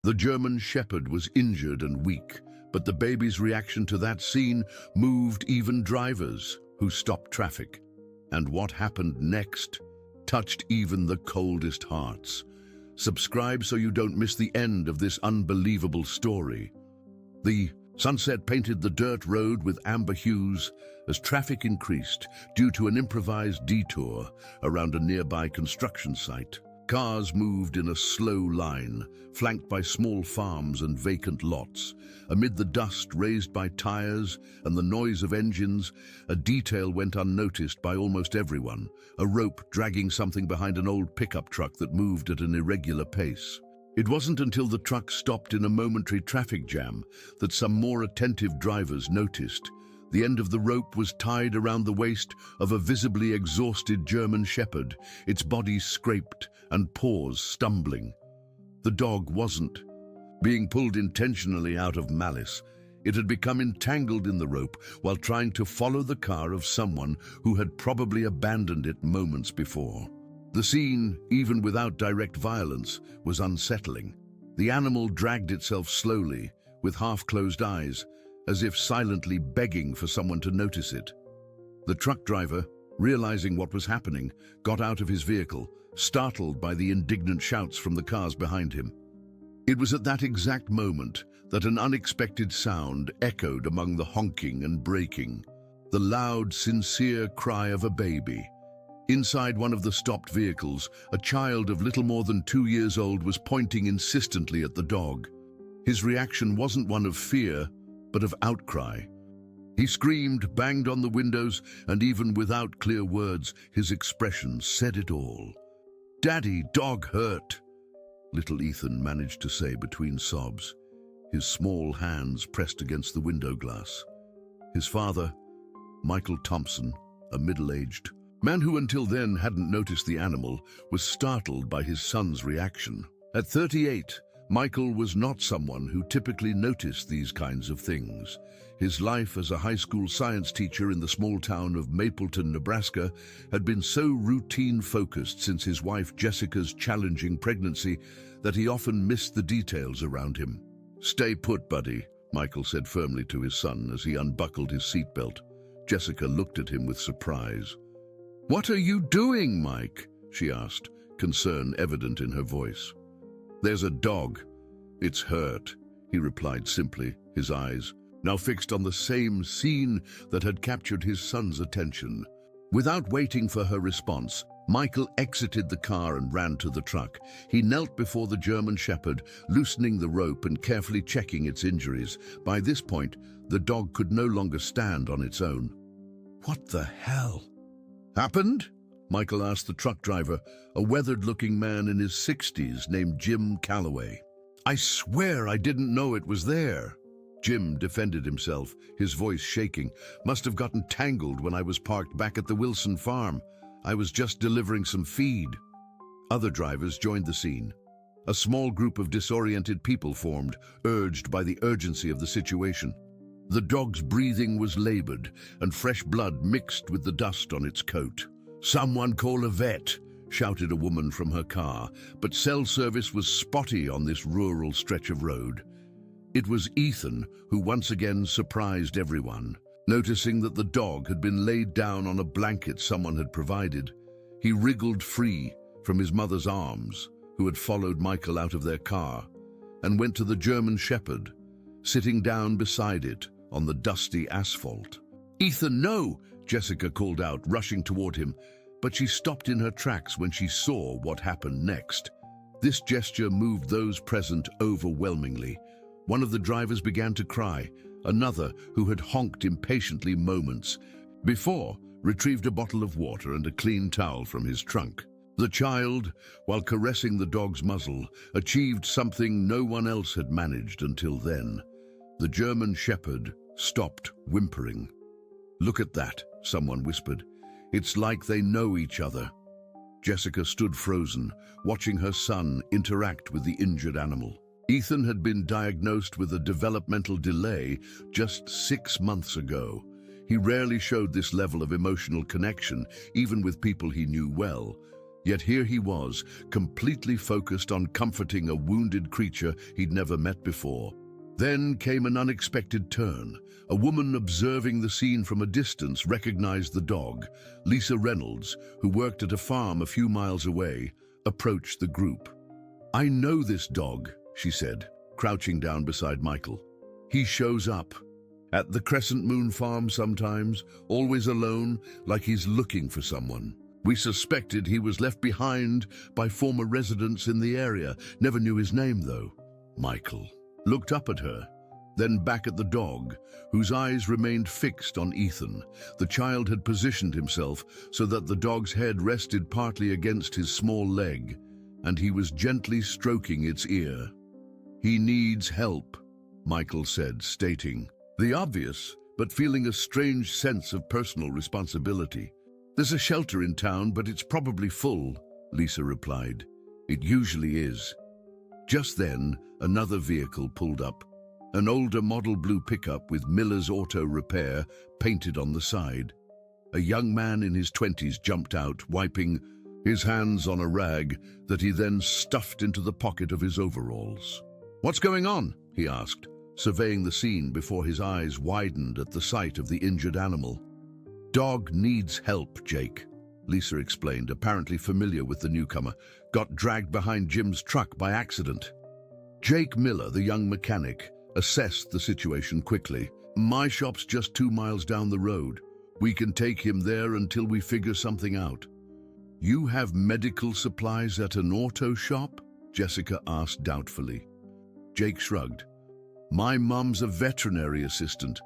The German Shepherd was injured and weak, but the baby's reaction to that scene moved even drivers who stopped traffic. And what happened next touched even the coldest hearts. Subscribe so you don't miss the end of this unbelievable story. The sunset painted the dirt road with amber hues as traffic increased due to an improvised detour around a nearby construction site. Cars moved in a slow line, flanked by small farms and vacant lots. Amid the dust raised by tires and the noise of engines, a detail went unnoticed by almost everyone, a rope dragging something behind an old pickup truck that moved at an irregular pace. It wasn't until the truck stopped in a momentary traffic jam that some more attentive drivers noticed. The end of the rope was tied around the waist of a visibly exhausted German Shepherd, its body scraped and paws stumbling. The dog wasn't being pulled intentionally out of malice. It had become entangled in the rope while trying to follow the car of someone who had probably abandoned it moments before. The scene, even without direct violence, was unsettling. The animal dragged itself slowly, with half-closed eyes, as if silently begging for someone to notice it. The truck driver, realizing what was happening, got out of his vehicle, startled by the indignant shouts from the cars behind him. It was at that exact moment that an unexpected sound echoed among the honking and braking, the loud, sincere cry of a baby. Inside one of the stopped vehicles, a child of little more than 2 years old was pointing insistently at the dog. His reaction wasn't one of fear, but of outcry. He screamed, banged on the windows, and even without clear words, his expression said it all. "Daddy, dog hurt," little Ethan managed to say between sobs, his small hands pressed against the window glass. His father, Michael Thompson, a middle-aged man who until then hadn't noticed the animal, was startled by his son's reaction. At 38, Michael was not someone who typically noticed these kinds of things. His life as a high school science teacher in the small town of Mapleton, Nebraska, had been so routine-focused since his wife Jessica's challenging pregnancy that he often missed the details around him. "Stay put, buddy," Michael said firmly to his son as he unbuckled his seatbelt. Jessica looked at him with surprise. "What are you doing, Mike?" she asked, concern evident in her voice. "There's a dog. It's hurt," he replied simply, his eyes now fixed on the same scene that had captured his son's attention. Without waiting for her response, Michael exited the car and ran to the truck. He knelt before the German Shepherd, loosening the rope and carefully checking its injuries. By this point, the dog could no longer stand on its own. "What the hell happened?" Michael asked the truck driver, a weathered-looking man in his 60s named Jim Calloway. "I swear I didn't know it was there." Jim defended himself, his voice shaking. "Must have gotten tangled when I was parked back at the Wilson farm. I was just delivering some feed." Other drivers joined the scene. A small group of disoriented people formed, urged by the urgency of the situation. The dog's breathing was labored, and fresh blood mixed with the dust on its coat. "Someone call a vet," shouted a woman from her car, but cell service was spotty on this rural stretch of road. It was Ethan who once again surprised everyone. Noticing that the dog had been laid down on a blanket someone had provided, he wriggled free from his mother's arms, who had followed Michael out of their car, and went to the German Shepherd, sitting down beside it on the dusty asphalt. "Ethan, no!" Jessica called out, rushing toward him, but she stopped in her tracks when she saw what happened next. This gesture moved those present overwhelmingly. One of the drivers began to cry. Another, who had honked impatiently moments before, retrieved a bottle of water and a clean towel from his trunk. The child, while caressing the dog's muzzle, achieved something no one else had managed until then. The German Shepherd stopped whimpering. "Look at that," someone whispered. "It's like they know each other." Jessica stood frozen, watching her son interact with the injured animal. Ethan had been diagnosed with a developmental delay just 6 months ago. He rarely showed this level of emotional connection, even with people he knew well. Yet here he was, completely focused on comforting a wounded creature he'd never met before. Then came an unexpected turn. A woman observing the scene from a distance recognized the dog. Lisa Reynolds, who worked at a farm a few miles away, approached the group. "I know this dog," she said, crouching down beside Michael. "He shows up at the Crescent Moon farm sometimes, always alone, like he's looking for someone. We suspected he was left behind by former residents in the area. Never knew his name, though." Michael looked up at her, then back at the dog, whose eyes remained fixed on Ethan. The child had positioned himself so that the dog's head rested partly against his small leg, and he was gently stroking its ear. "He needs help," Michael said, stating the obvious, but feeling a strange sense of personal responsibility. "There's a shelter in town, but it's probably full," Lisa replied. "It usually is." Just then, another vehicle pulled up. An older model blue pickup with Miller's Auto Repair painted on the side. A young man in his 20s jumped out, wiping his hands on a rag that he then stuffed into the pocket of his overalls. "What's going on?" he asked, surveying the scene before his eyes widened at the sight of the injured animal. "Dog needs help, Jake," Lisa explained, apparently familiar with the newcomer. "Got dragged behind Jim's truck by accident." Jake Miller, the young mechanic, assessed the situation quickly. "My shop's just 2 miles down the road. We can take him there until we figure something out." "You have medical supplies at an auto shop?" Jessica asked doubtfully. Jake shrugged. "My mum's a veterinary assistant.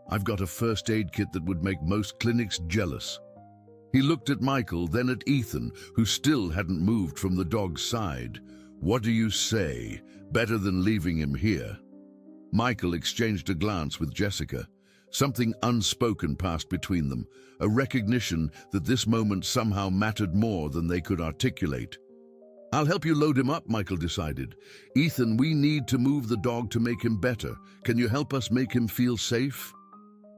I've got a first aid kit that would make most clinics jealous." He looked at Michael, then at Ethan, who still hadn't moved from the dog's side. "What do you say? Better than leaving him here?" Michael exchanged a glance with Jessica. Something unspoken passed between them, a recognition that this moment somehow mattered more than they could articulate. "I'll help you load him up," Michael decided. "Ethan, we need to move the dog to make him better. Can you help us make him feel safe?"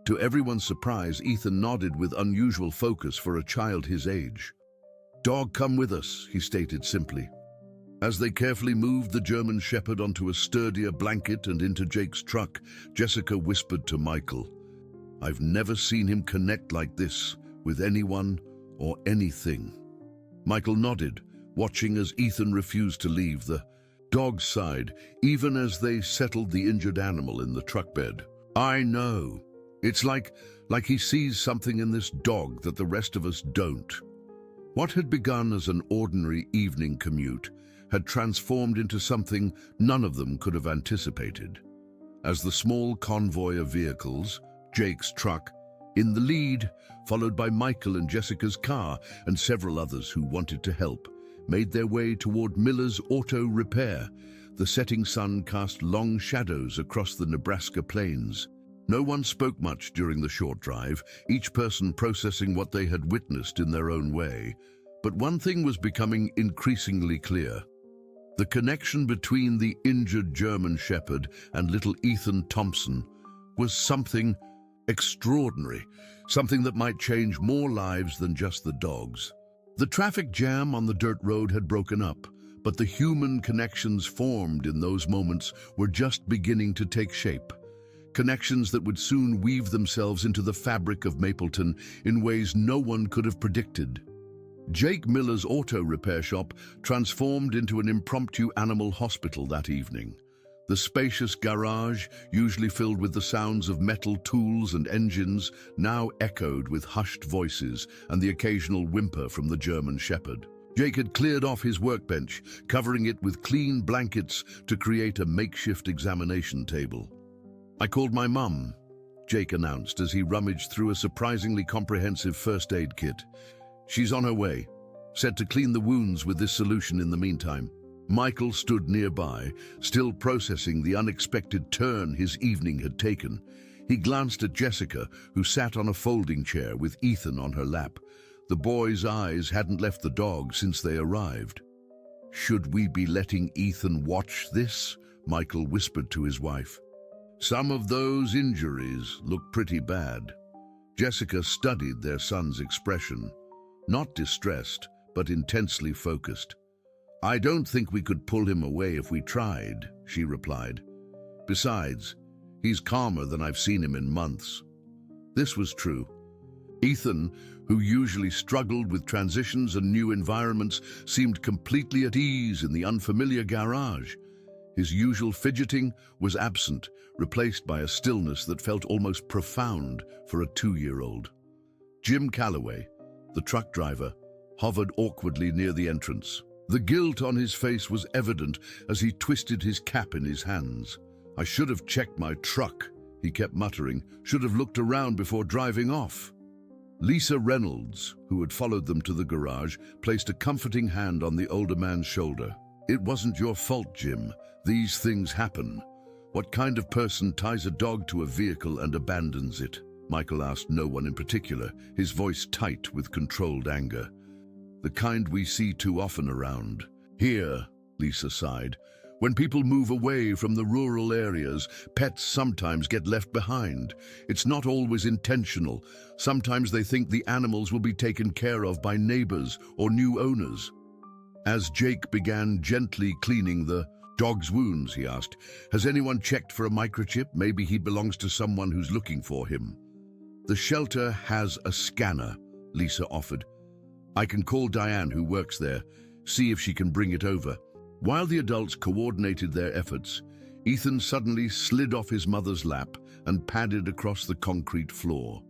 To everyone's surprise, Ethan nodded with unusual focus for a child his age. "Dog, come with us," he stated simply. As they carefully moved the German Shepherd onto a sturdier blanket and into Jake's truck, Jessica whispered to Michael, "I've never seen him connect like this with anyone or anything." Michael nodded, watching as Ethan refused to leave the dog's side, even as they settled the injured animal in the truck bed. "I know. It's like he sees something in this dog that the rest of us don't." What had begun as an ordinary evening commute had transformed into something none of them could have anticipated. As the small convoy of vehicles, Jake's truck, in the lead, followed by Michael and Jessica's car and several others who wanted to help, made their way toward Miller's Auto Repair, the setting sun cast long shadows across the Nebraska plains. No one spoke much during the short drive, each person processing what they had witnessed in their own way. But one thing was becoming increasingly clear. The connection between the injured German Shepherd and little Ethan Thompson was something extraordinary, something that might change more lives than just the dog's. The traffic jam on the dirt road had broken up, but the human connections formed in those moments were just beginning to take shape. Connections that would soon weave themselves into the fabric of Mapleton in ways no one could have predicted. Jake Miller's auto repair shop transformed into an impromptu animal hospital that evening. The spacious garage, usually filled with the sounds of metal tools and engines, now echoed with hushed voices and the occasional whimper from the German Shepherd. Jake had cleared off his workbench, covering it with clean blankets to create a makeshift examination table. "I called my mum," Jake announced as he rummaged through a surprisingly comprehensive first aid kit. "She's on her way. Said to clean the wounds with this solution in the meantime." Michael stood nearby, still processing the unexpected turn his evening had taken. He glanced at Jessica, who sat on a folding chair with Ethan on her lap. The boy's eyes hadn't left the dog since they arrived. "Should we be letting Ethan watch this?" Michael whispered to his wife. "Some of those injuries look pretty bad." Jessica studied their son's expression. Not distressed, but intensely focused. "I don't think we could pull him away if we tried," she replied. "Besides, he's calmer than I've seen him in months." This was true. Ethan, who usually struggled with transitions and new environments, seemed completely at ease in the unfamiliar garage. His usual fidgeting was absent, replaced by a stillness that felt almost profound for a 2-year-old. Jim Calloway, the truck driver, hovered awkwardly near the entrance. The guilt on his face was evident as he twisted his cap in his hands. "I should have checked my truck," he kept muttering. "Should have looked around before driving off." Lisa Reynolds, who had followed them to the garage, placed a comforting hand on the older man's shoulder. "It wasn't your fault, Jim. These things happen. What kind of person ties a dog to a vehicle and abandons it?" Michael asked no one in particular, his voice tight with controlled anger. "The kind we see too often around here," Lisa sighed. "When people move away from the rural areas, pets sometimes get left behind. It's not always intentional. Sometimes they think the animals will be taken care of by neighbors or new owners." As Jake began gently cleaning the dog's wounds, he asked, "Has anyone checked for a microchip? Maybe he belongs to someone who's looking for him." "The shelter has a scanner," Lisa offered. "I can call Diane, who works there, see if she can bring it over." While the adults coordinated their efforts, Ethan suddenly slid off his mother's lap and padded across the concrete floor.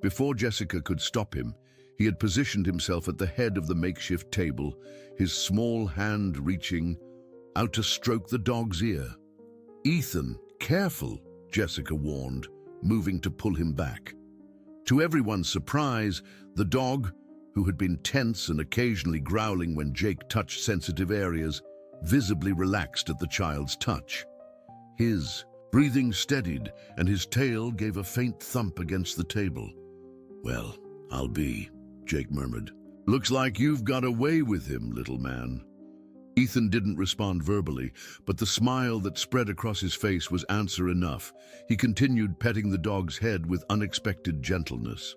Before Jessica could stop him, he had positioned himself at the head of the makeshift table, his small hand reaching out to stroke the dog's ear. "Ethan, careful," Jessica warned, moving to pull him back. To everyone's surprise, the dog, who had been tense and occasionally growling when Jake touched sensitive areas, visibly relaxed at the child's touch. His breathing steadied, and his tail gave a faint thump against the table. "Well, I'll be," Jake murmured. "Looks like you've got away with him, little man." Ethan didn't respond verbally, but the smile that spread across his face was answer enough. He continued petting the dog's head with unexpected gentleness.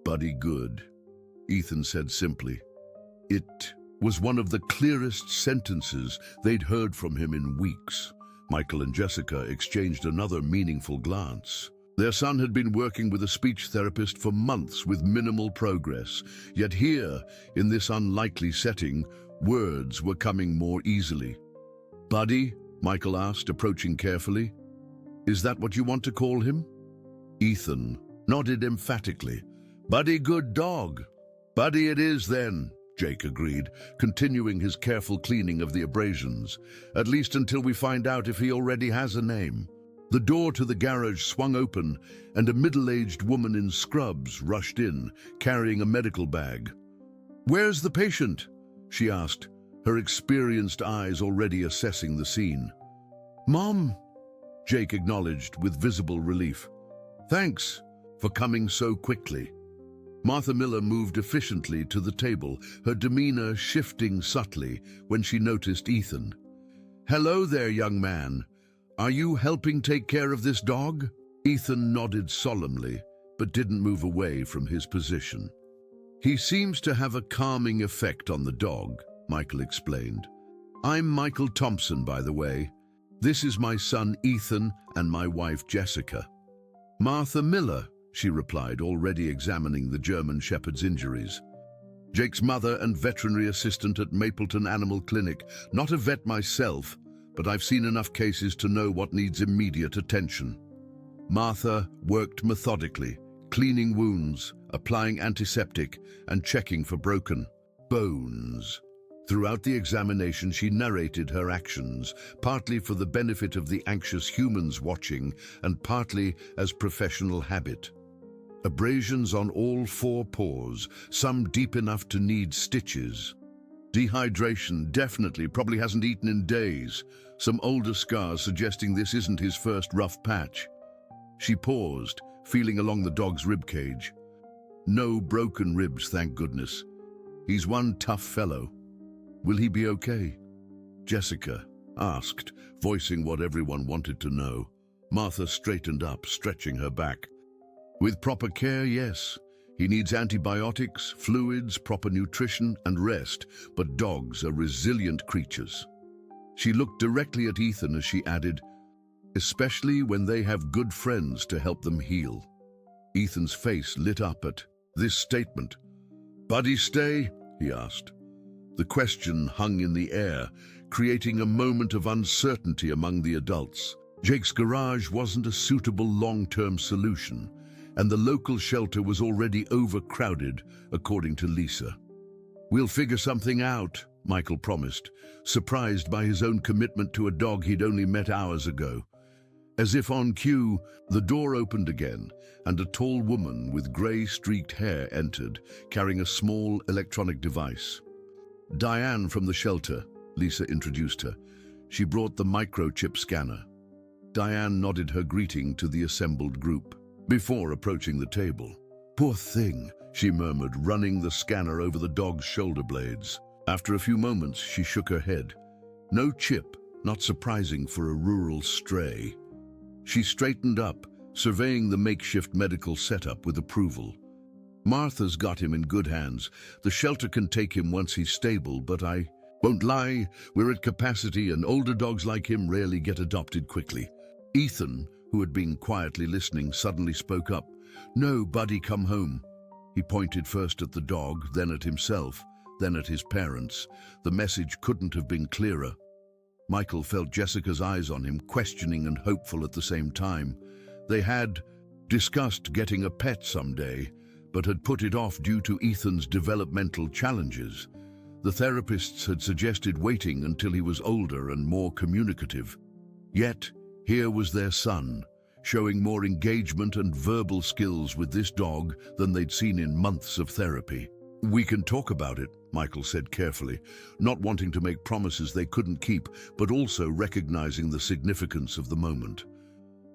"Buddy good," Ethan said simply. It was one of the clearest sentences they'd heard from him in weeks. Michael and Jessica exchanged another meaningful glance. Their son had been working with a speech therapist for months with minimal progress, yet here, in this unlikely setting, words were coming more easily. "Buddy?" Michael asked, approaching carefully. "Is that what you want to call him?" Ethan nodded emphatically. "Buddy, good dog." "Buddy it is then," Jake agreed, continuing his careful cleaning of the abrasions, "at least until we find out if he already has a name." The door to the garage swung open, and a middle-aged woman in scrubs rushed in, carrying a medical bag. "Where's the patient?" she asked, her experienced eyes already assessing the scene. "Mom," Jake acknowledged with visible relief. "Thanks for coming so quickly." Martha Miller moved efficiently to the table, her demeanor shifting subtly when she noticed Ethan. "Hello there, young man. Are you helping take care of this dog?" Ethan nodded solemnly, but didn't move away from his position. "He seems to have a calming effect on the dog," Michael explained. "I'm Michael Thompson, by the way. This is my son Ethan and my wife Jessica." "Martha Miller," she replied, already examining the German Shepherd's injuries. "Jake's mother and veterinary assistant at Mapleton Animal Clinic. Not a vet myself, but I've seen enough cases to know what needs immediate attention." Martha worked methodically, cleaning wounds, applying antiseptic, and checking for broken bones. Throughout the examination, she narrated her actions, partly for the benefit of the anxious humans watching, and partly as professional habit. Abrasions on all 4 paws, some deep enough to need stitches. Dehydration, definitely, probably hasn't eaten in days. Some older scars suggesting this isn't his first rough patch. She paused, feeling along the dog's ribcage. No broken ribs, thank goodness. He's one tough fellow. Will he be okay? Jessica asked, voicing what everyone wanted to know. Martha straightened up, stretching her back. With proper care, yes. He needs antibiotics, fluids, proper nutrition, and rest, but dogs are resilient creatures. She looked directly at Ethan as she added, especially when they have good friends to help them heal. Ethan's face lit up at this statement. "Buddy stay?" he asked. The question hung in the air, creating a moment of uncertainty among the adults. Jake's garage wasn't a suitable long-term solution, and the local shelter was already overcrowded, according to Lisa. "We'll figure something out," Michael promised, surprised by his own commitment to a dog he'd only met hours ago. As if on cue, the door opened again, and a tall woman with grey-streaked hair entered, carrying a small electronic device. "Diane from the shelter," Lisa introduced her. She brought the microchip scanner. Diane nodded her greeting to the assembled group before approaching the table. "Poor thing," she murmured, running the scanner over the dog's shoulder blades. After a few moments, she shook her head. No chip, not surprising for a rural stray. She straightened up, surveying the makeshift medical setup with approval. "Martha's got him in good hands. The shelter can take him once he's stable, but I won't lie, we're at capacity and older dogs like him rarely get adopted quickly." Ethan, who had been quietly listening, suddenly spoke up. "No, Buddy, come home." He pointed first at the dog, then at himself, then at his parents. The message couldn't have been clearer. Michael felt Jessica's eyes on him, questioning and hopeful at the same time. They had discussed getting a pet someday, but had put it off due to Ethan's developmental challenges. The therapists had suggested waiting until he was older and more communicative. Yet, here was their son, showing more engagement and verbal skills with this dog than they'd seen in months of therapy. "We can talk about it," Michael said carefully, not wanting to make promises they couldn't keep, but also recognizing the significance of the moment.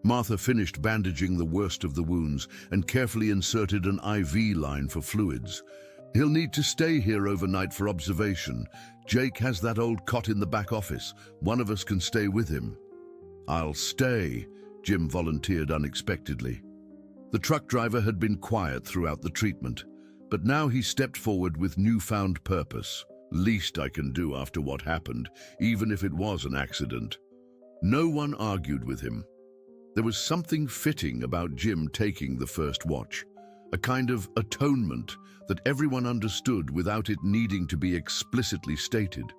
Martha finished bandaging the worst of the wounds and carefully inserted an IV line for fluids. "He'll need to stay here overnight for observation. Jake has that old cot in the back office. One of us can stay with him." "I'll stay," Jim volunteered unexpectedly. The truck driver had been quiet throughout the treatment, but now he stepped forward with newfound purpose. "Least I can do after what happened, even if it was an accident." No one argued with him. There was something fitting about Jim taking the first watch, a kind of atonement that everyone understood without it needing to be explicitly stated.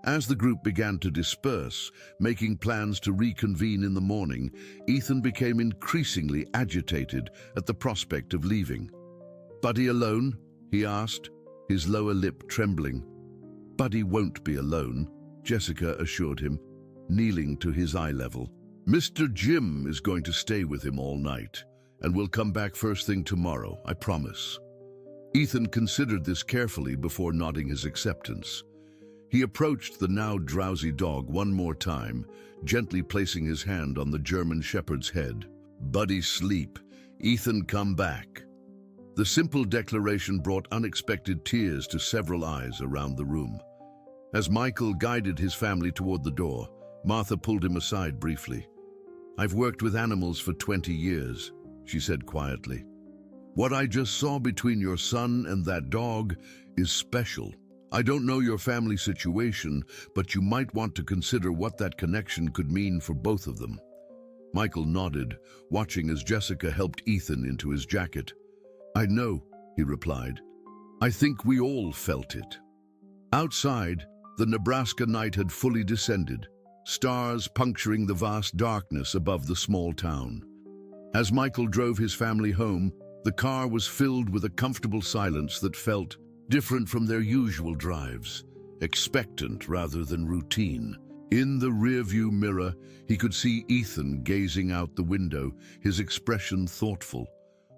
As the group began to disperse, making plans to reconvene in the morning, Ethan became increasingly agitated at the prospect of leaving. "Buddy alone?" he asked, his lower lip trembling. "Buddy won't be alone," Jessica assured him, kneeling to his eye level. "Mr. Jim is going to stay with him all night, and we'll come back first thing tomorrow, I promise." Ethan considered this carefully before nodding his acceptance. He approached the now drowsy dog one more time, gently placing his hand on the German shepherd's head. "Buddy sleep. Ethan come back." The simple declaration brought unexpected tears to several eyes around the room. As Michael guided his family toward the door, Martha pulled him aside briefly. "I've worked with animals for 20 years, she said quietly. "What I just saw between your son and that dog is special. I don't know your family situation, but you might want to consider what that connection could mean for both of them." Michael nodded, watching as Jessica helped Ethan into his jacket. "I know," he replied. "I think we all felt it." Outside, the Nebraska night had fully descended, stars puncturing the vast darkness above the small town. As Michael drove his family home, the car was filled with a comfortable silence that felt different from their usual drives, expectant rather than routine. In the rearview mirror, he could see Ethan gazing out the window, his expression thoughtful.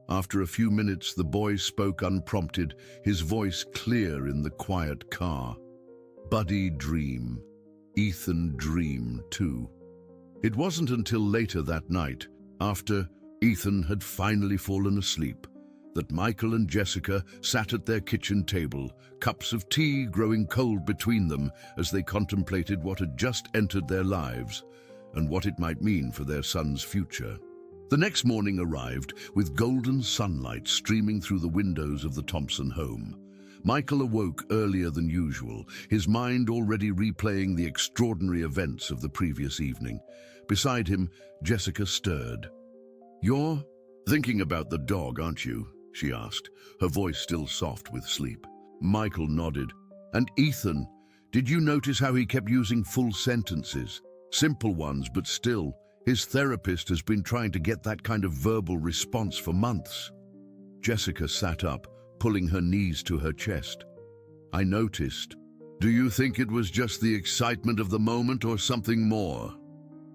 After a few minutes, the boy spoke unprompted, his voice clear in the quiet car. "Buddy dream. Ethan dream too." It wasn't until later that night, after Ethan had finally fallen asleep, that Michael and Jessica sat at their kitchen table, cups of tea growing cold between them as they contemplated what had just entered their lives and what it might mean for their son's future. The next morning arrived with golden sunlight streaming through the windows of the Thompson home. Michael awoke earlier than usual, his mind already replaying the extraordinary events of the previous evening. Beside him, Jessica stirred. "You're thinking about the dog, aren't you?" she asked, her voice still soft with sleep. Michael nodded. "And Ethan, did you notice how he kept using full sentences? Simple ones, but still. His therapist has been trying to get that kind of verbal response for months." Jessica sat up, pulling her knees to her chest. "I noticed. Do you think it was just the excitement of the moment or something more?"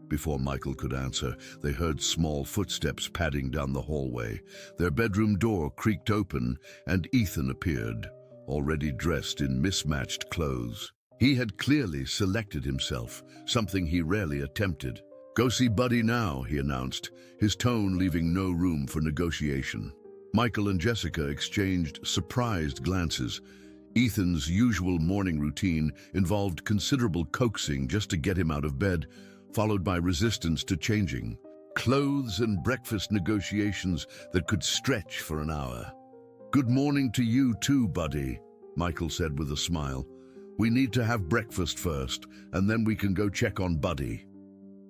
Before Michael could answer, they heard small footsteps padding down the hallway. Their bedroom door creaked open, and Ethan appeared, already dressed in mismatched clothes. He had clearly selected himself, something he rarely attempted. "Go see Buddy now," he announced, his tone leaving no room for negotiation. Michael and Jessica exchanged surprised glances. Ethan's usual morning routine involved considerable coaxing just to get him out of bed, followed by resistance to changing. Clothes and breakfast negotiations that could stretch for an hour. "Good morning to you too, Buddy," Michael said with a smile. "We need to have breakfast first, and then we can go check on Buddy."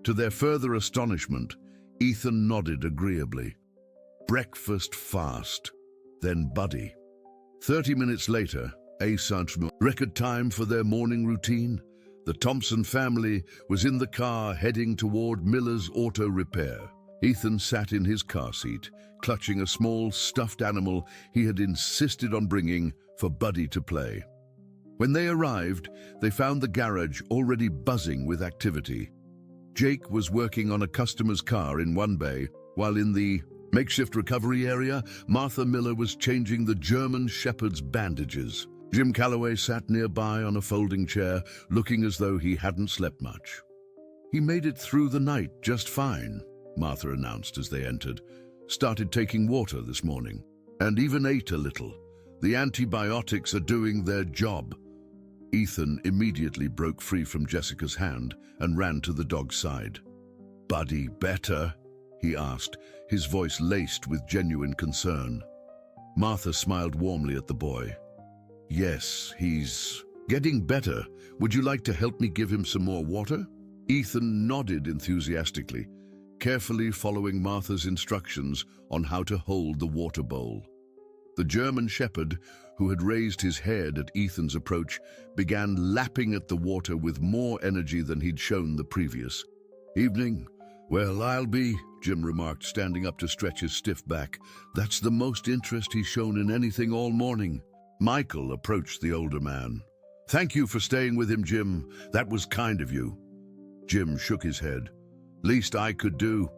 To their further astonishment, Ethan nodded agreeably. Breakfast fast, then Buddy. 30 minutes later, record time for their morning routine. The Thompson family was in the car heading toward Miller's Auto Repair. Ethan sat in his car seat, clutching a small stuffed animal he had insisted on bringing for Buddy to play. When they arrived, they found the garage already buzzing with activity. Jake was working on a customer's car in one bay, while in the makeshift recovery area, Martha Miller was changing the German Shepherd's bandages. Jim Calloway sat nearby on a folding chair, looking as though he hadn't slept much. "He made it through the night just fine," Martha announced as they entered. "Started taking water this morning, and even ate a little. The antibiotics are doing their job." Ethan immediately broke free from Jessica's hand and ran to the dog's side. "Buddy better?" he asked, his voice laced with genuine concern. Martha smiled warmly at the boy. "Yes, he's getting better. Would you like to help me give him some more water?" Ethan nodded enthusiastically, carefully following Martha's instructions on how to hold the water bowl. The German Shepherd, who had raised his head at Ethan's approach, began lapping at the water with more energy than he'd shown the previous evening. "Well, I'll be," Jim remarked, standing up to stretch his stiff back. "That's the most interest he's shown in anything all morning." Michael approached the older man. "Thank you for staying with him, Jim. That was kind of you." Jim shook his head. "Least I could do.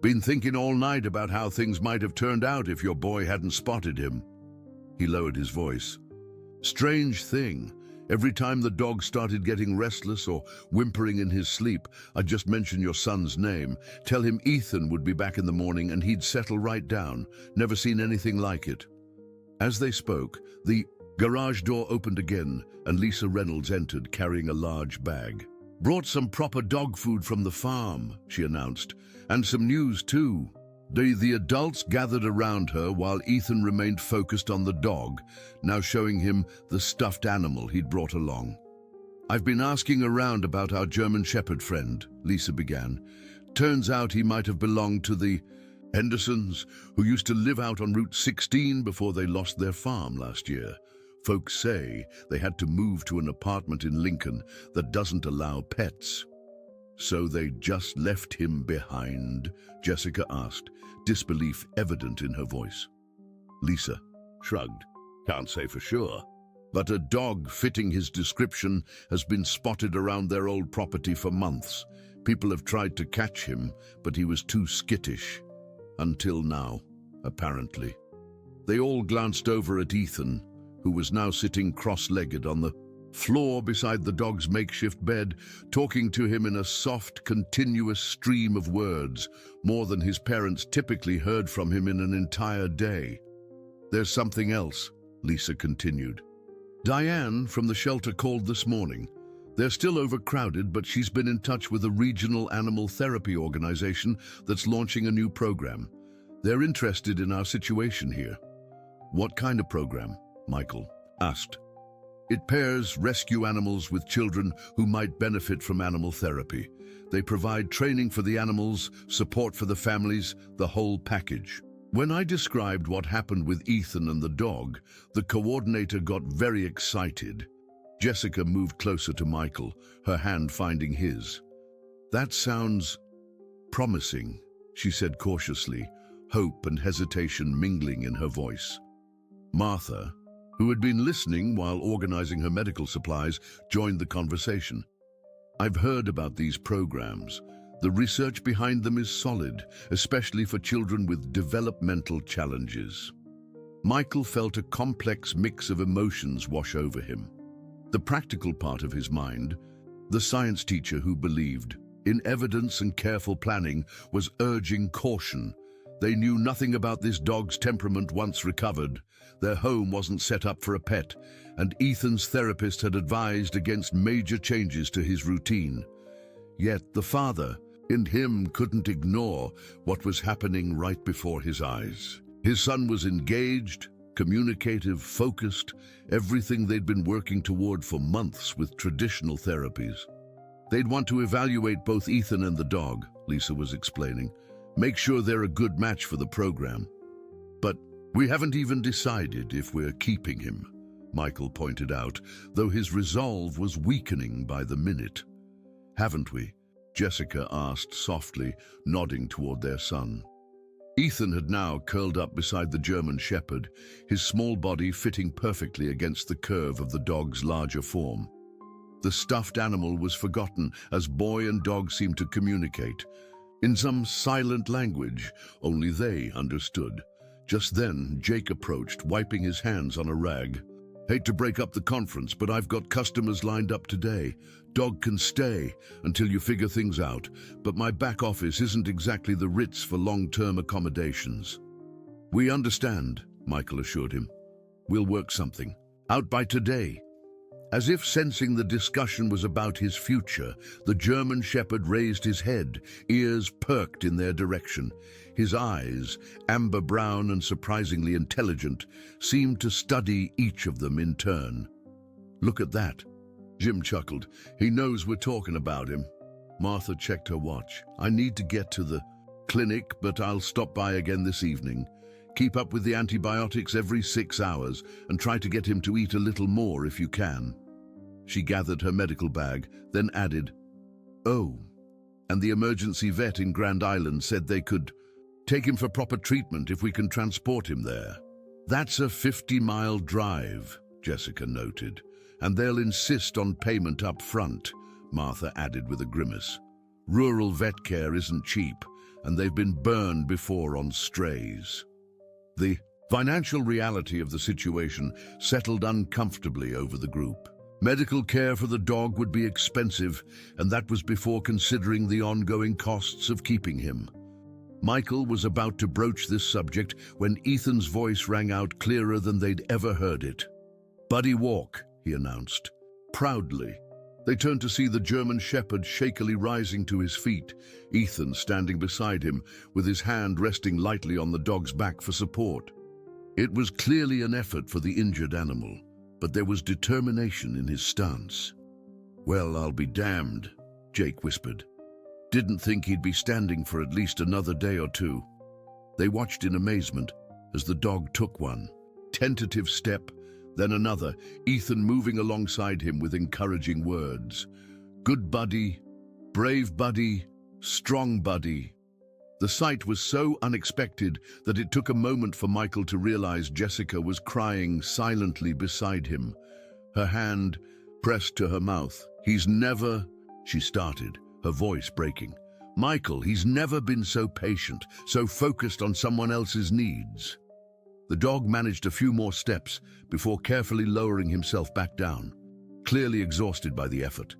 Been thinking all night about how things might have turned out if your boy hadn't spotted him." He lowered his voice. "Strange thing. Every time the dog started getting restless or whimpering in his sleep, I'd just mention your son's name, tell him Ethan would be back in the morning, and he'd settle right down. Never seen anything like it." As they spoke, the garage door opened again, and Lisa Reynolds entered carrying a large bag. "Brought some proper dog food from the farm," she announced, "and some news too." The adults gathered around her while Ethan remained focused on the dog, now showing him the stuffed animal he'd brought along. "I've been asking around about our German Shepherd friend," Lisa began. "Turns out he might have belonged to the Hendersons, who used to live out on Route 16 before they lost their farm last year. Folks say they had to move to an apartment in Lincoln that doesn't allow pets." "So they just left him behind?" Jessica asked, disbelief evident in her voice. Lisa shrugged. "Can't say for sure, but a dog fitting his description has been spotted around their old property for months. People have tried to catch him, but he was too skittish. Until now, apparently." They all glanced over at Ethan, who was now sitting cross-legged on the floor beside the dog's makeshift bed, talking to him in a soft, continuous stream of words, more than his parents typically heard from him in an entire day. "There's something else," Lisa continued. "Diane from the shelter called this morning. They're still overcrowded, but she's been in touch with a regional animal therapy organization that's launching a new program. They're interested in our situation here. What kind of program? Michael asked. It pairs rescue animals with children who might benefit from animal therapy. They provide training for the animals, support for the families, the whole package. When I described what happened with Ethan and the dog, the coordinator got very excited. Jessica moved closer to Michael, her hand finding his. That sounds promising, she said cautiously, hope and hesitation mingling in her voice. Martha, who had been listening while organizing her medical supplies, joined the conversation. I've heard about these programs. The research behind them is solid, especially for children with developmental challenges. Michael felt a complex mix of emotions wash over him. The practical part of his mind, the science teacher who believed in evidence and careful planning, was urging caution. They knew nothing about this dog's temperament once recovered. Their home wasn't set up for a pet, and Ethan's therapist had advised against major changes to his routine. Yet the father in him couldn't ignore what was happening right before his eyes. His son was engaged, communicative, focused, everything they'd been working toward for months with traditional therapies. They'd want to evaluate both Ethan and the dog, Lisa was explaining. Make sure they're a good match for the program. But we haven't even decided if we're keeping him, Michael pointed out, though his resolve was weakening by the minute. Haven't we? Jessica asked softly, nodding toward their son. Ethan had now curled up beside the German Shepherd, his small body fitting perfectly against the curve of the dog's larger form. The stuffed animal was forgotten as boy and dog seemed to communicate. In some silent language, only they understood. Just then, Jake approached, wiping his hands on a rag. Hate to break up the conference, but I've got customers lined up today. Dog can stay until you figure things out, but my back office isn't exactly the Ritz for long-term accommodations. We understand, Michael assured him. We'll work something out by today. As if sensing the discussion was about his future, the German Shepherd raised his head, ears perked in their direction. His eyes, amber brown and surprisingly intelligent, seemed to study each of them in turn. Look at that, Jim chuckled. He knows we're talking about him. Martha checked her watch. I need to get to the clinic, but I'll stop by again this evening. Keep up with the antibiotics every 6 hours and try to get him to eat a little more if you can. She gathered her medical bag, then added, Oh, and the emergency vet in Grand Island said they could take him for proper treatment if we can transport him there. That's a 50-mile drive, Jessica noted, and they'll insist on payment up front, Martha added with a grimace. Rural vet care isn't cheap, and they've been burned before on strays. The financial reality of the situation settled uncomfortably over the group. Medical care for the dog would be expensive, and that was before considering the ongoing costs of keeping him. Michael was about to broach this subject when Ethan's voice rang out clearer than they'd ever heard it. Buddy walk, he announced. Proudly, they turned to see the German Shepherd shakily rising to his feet, Ethan standing beside him, with his hand resting lightly on the dog's back for support. It was clearly an effort for the injured animal, but there was determination in his stance. Well, I'll be damned, Jake whispered. Didn't think he'd be standing for at least another day or two. They watched in amazement as the dog took one tentative step, then another, Ethan moving alongside him with encouraging words. Good buddy, brave buddy, strong buddy. The sight was so unexpected that it took a moment for Michael to realize Jessica was crying silently beside him, her hand pressed to her mouth. He's never, she started, her voice breaking. Michael, he's never been so patient, so focused on someone else's needs. The dog managed a few more steps before carefully lowering himself back down, clearly exhausted by the effort.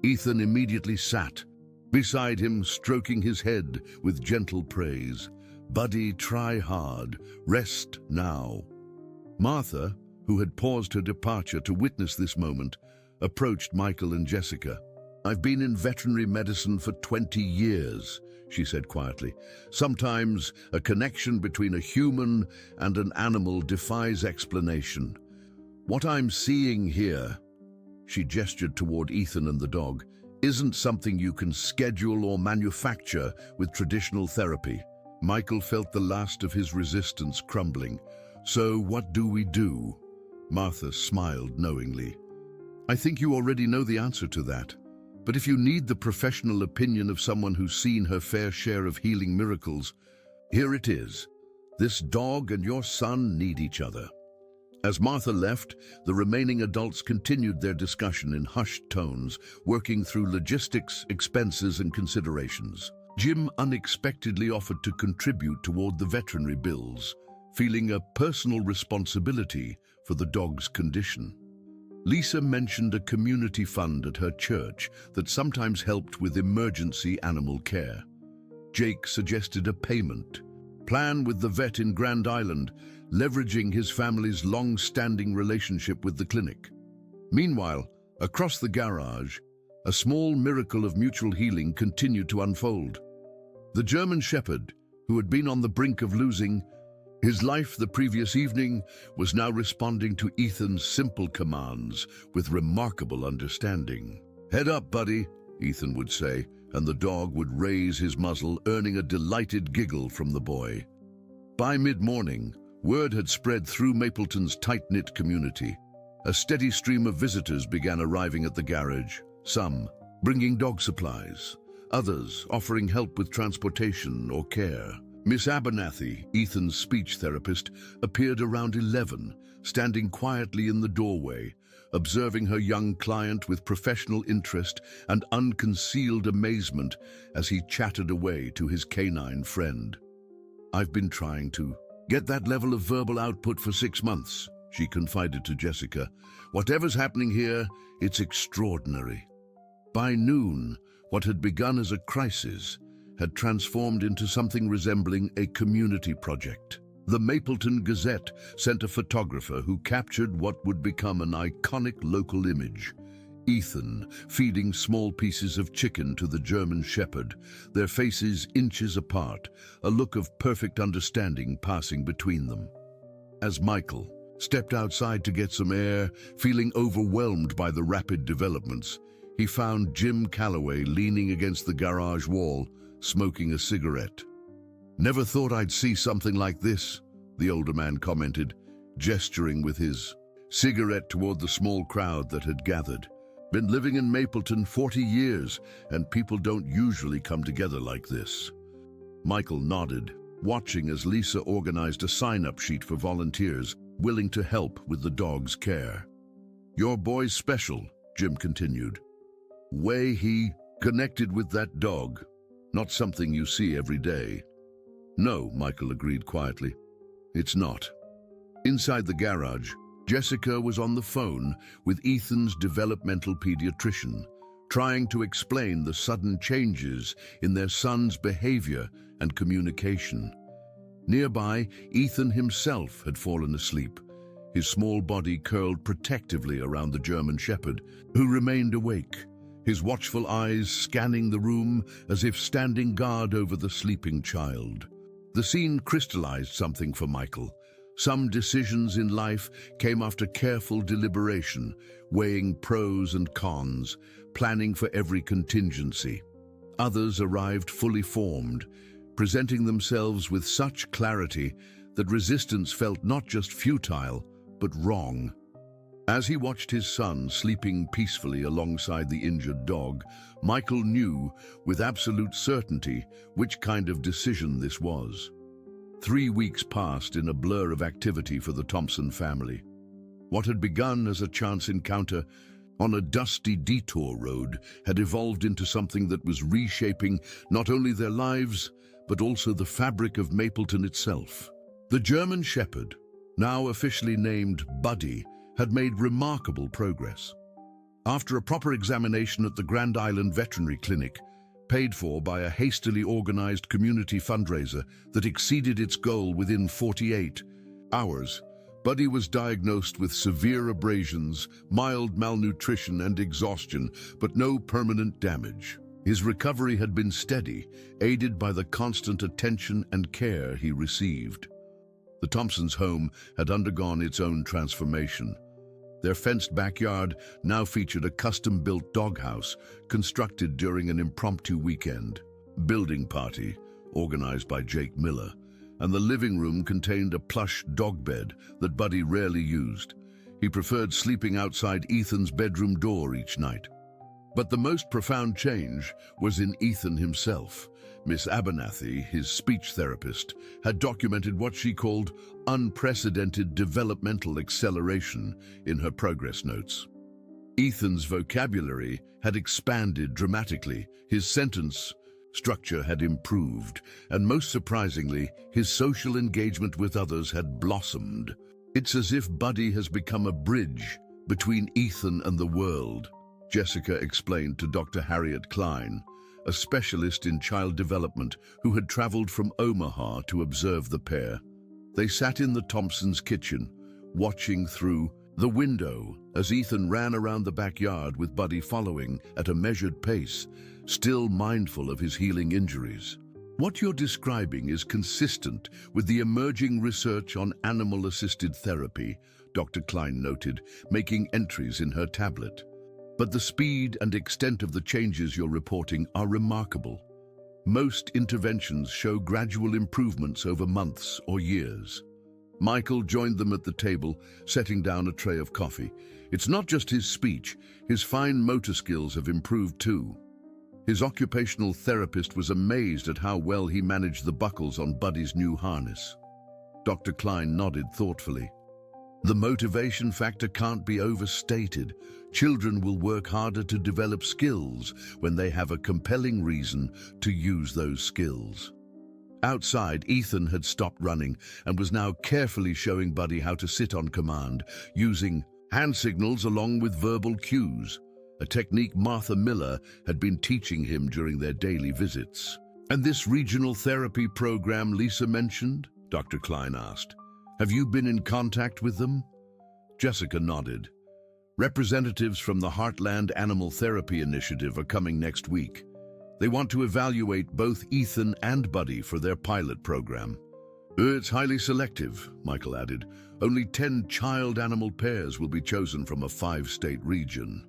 Ethan immediately sat beside him, stroking his head with gentle praise. Buddy, try hard. Rest now. Martha, who had paused her departure to witness this moment, approached Michael and Jessica. "I've been in veterinary medicine for 20 years, she said quietly. "Sometimes a connection between a human and an animal defies explanation. What I'm seeing here," she gestured toward Ethan and the dog, "isn't something you can schedule or manufacture with traditional therapy." Michael felt the last of his resistance crumbling. "So what do we do?" Martha smiled knowingly. "I think you already know the answer to that. But if you need the professional opinion of someone who's seen her fair share of healing miracles, here it is. This dog and your son need each other." As Martha left, the remaining adults continued their discussion in hushed tones, working through logistics, expenses, and considerations. Jim unexpectedly offered to contribute toward the veterinary bills, feeling a personal responsibility for the dog's condition. Lisa mentioned a community fund at her church that sometimes helped with emergency animal care. Jake suggested a payment plan with the vet in Grand Island, leveraging his family's long-standing relationship with the clinic. Meanwhile, across the garage, a small miracle of mutual healing continued to unfold. The German Shepherd, who had been on the brink of losing his life the previous evening, was now responding to Ethan's simple commands with remarkable understanding. "Head up, buddy," Ethan would say, and the dog would raise his muzzle, earning a delighted giggle from the boy. By mid-morning, word had spread through Mapleton's tight-knit community. A steady stream of visitors began arriving at the garage, some bringing dog supplies, others offering help with transportation or care. Miss Abernathy, Ethan's speech therapist, appeared around 11, standing quietly in the doorway, observing her young client with professional interest and unconcealed amazement as he chatted away to his canine friend. "I've been trying to get that level of verbal output for 6 months," she confided to Jessica. "Whatever's happening here, it's extraordinary." By noon, what had begun as a crisis had transformed into something resembling a community project. The Mapleton Gazette sent a photographer who captured what would become an iconic local image. Ethan feeding small pieces of chicken to the German Shepherd, their faces inches apart, a look of perfect understanding passing between them. As Michael stepped outside to get some air, feeling overwhelmed by the rapid developments, he found Jim Calloway leaning against the garage wall, smoking a cigarette. "Never thought I'd see something like this," the older man commented, gesturing with his cigarette toward the small crowd that had gathered. "Been living in Mapleton 40 years, and people don't usually come together like this." Michael nodded, watching as Lisa organized a sign-up sheet for volunteers willing to help with the dog's care. "Your boy's special," Jim continued. "Way he connected with that dog. Not something you see every day." "No," Michael agreed quietly. "It's not." Inside the garage, Jessica was on the phone with Ethan's developmental pediatrician, trying to explain the sudden changes in their son's behavior and communication. Nearby, Ethan himself had fallen asleep, his small body curled protectively around the German Shepherd, who remained awake, his watchful eyes scanning the room as if standing guard over the sleeping child. The scene crystallized something for Michael. Some decisions in life came after careful deliberation, weighing pros and cons, planning for every contingency. Others arrived fully formed, presenting themselves with such clarity that resistance felt not just futile, but wrong. As he watched his son sleeping peacefully alongside the injured dog, Michael knew with absolute certainty which kind of decision this was. 3 weeks passed in a blur of activity for the Thompson family. What had begun as a chance encounter on a dusty detour road had evolved into something that was reshaping not only their lives, but also the fabric of Mapleton itself. The German Shepherd, now officially named Buddy, had made remarkable progress. After a proper examination at the Grand Island Veterinary Clinic, paid for by a hastily organized community fundraiser that exceeded its goal within 48 hours, Buddy was diagnosed with severe abrasions, mild malnutrition and exhaustion, but no permanent damage. His recovery had been steady, aided by the constant attention and care he received. The Thompsons' home had undergone its own transformation. Their fenced backyard now featured a custom-built doghouse constructed during an impromptu weekend building party organized by Jake Miller, and the living room contained a plush dog bed that Buddy rarely used. He preferred sleeping outside Ethan's bedroom door each night. But the most profound change was in Ethan himself. Miss Abernathy, his speech therapist, had documented what she called unprecedented developmental acceleration in her progress notes. Ethan's vocabulary had expanded dramatically, his sentence structure had improved, and most surprisingly, his social engagement with others had blossomed. It's as if Buddy has become a bridge between Ethan and the world, Jessica explained to Dr. Harriet Klein, a specialist in child development who had traveled from Omaha to observe the pair. They sat in the Thompsons' kitchen, watching through the window as Ethan ran around the backyard with Buddy following at a measured pace, still mindful of his healing injuries. What you're describing is consistent with the emerging research on animal-assisted therapy, Dr. Klein noted, making entries in her tablet. But the speed and extent of the changes you're reporting are remarkable. Most interventions show gradual improvements over months or years. Michael joined them at the table, setting down a tray of coffee. It's not just his speech, his fine motor skills have improved too. His occupational therapist was amazed at how well he managed the buckles on Buddy's new harness. Dr. Klein nodded thoughtfully. The motivation factor can't be overstated. Children will work harder to develop skills when they have a compelling reason to use those skills. Outside, Ethan had stopped running and was now carefully showing Buddy how to sit on command, using hand signals along with verbal cues, a technique Martha Miller had been teaching him during their daily visits. "And this regional therapy program Lisa mentioned?" Dr. Klein asked. "Have you been in contact with them?" Jessica nodded. "Representatives from the Heartland Animal Therapy Initiative are coming next week. They want to evaluate both Ethan and Buddy for their pilot program." "It's highly selective," Michael added. "Only 10 child-animal pairs will be chosen from a 5-state region."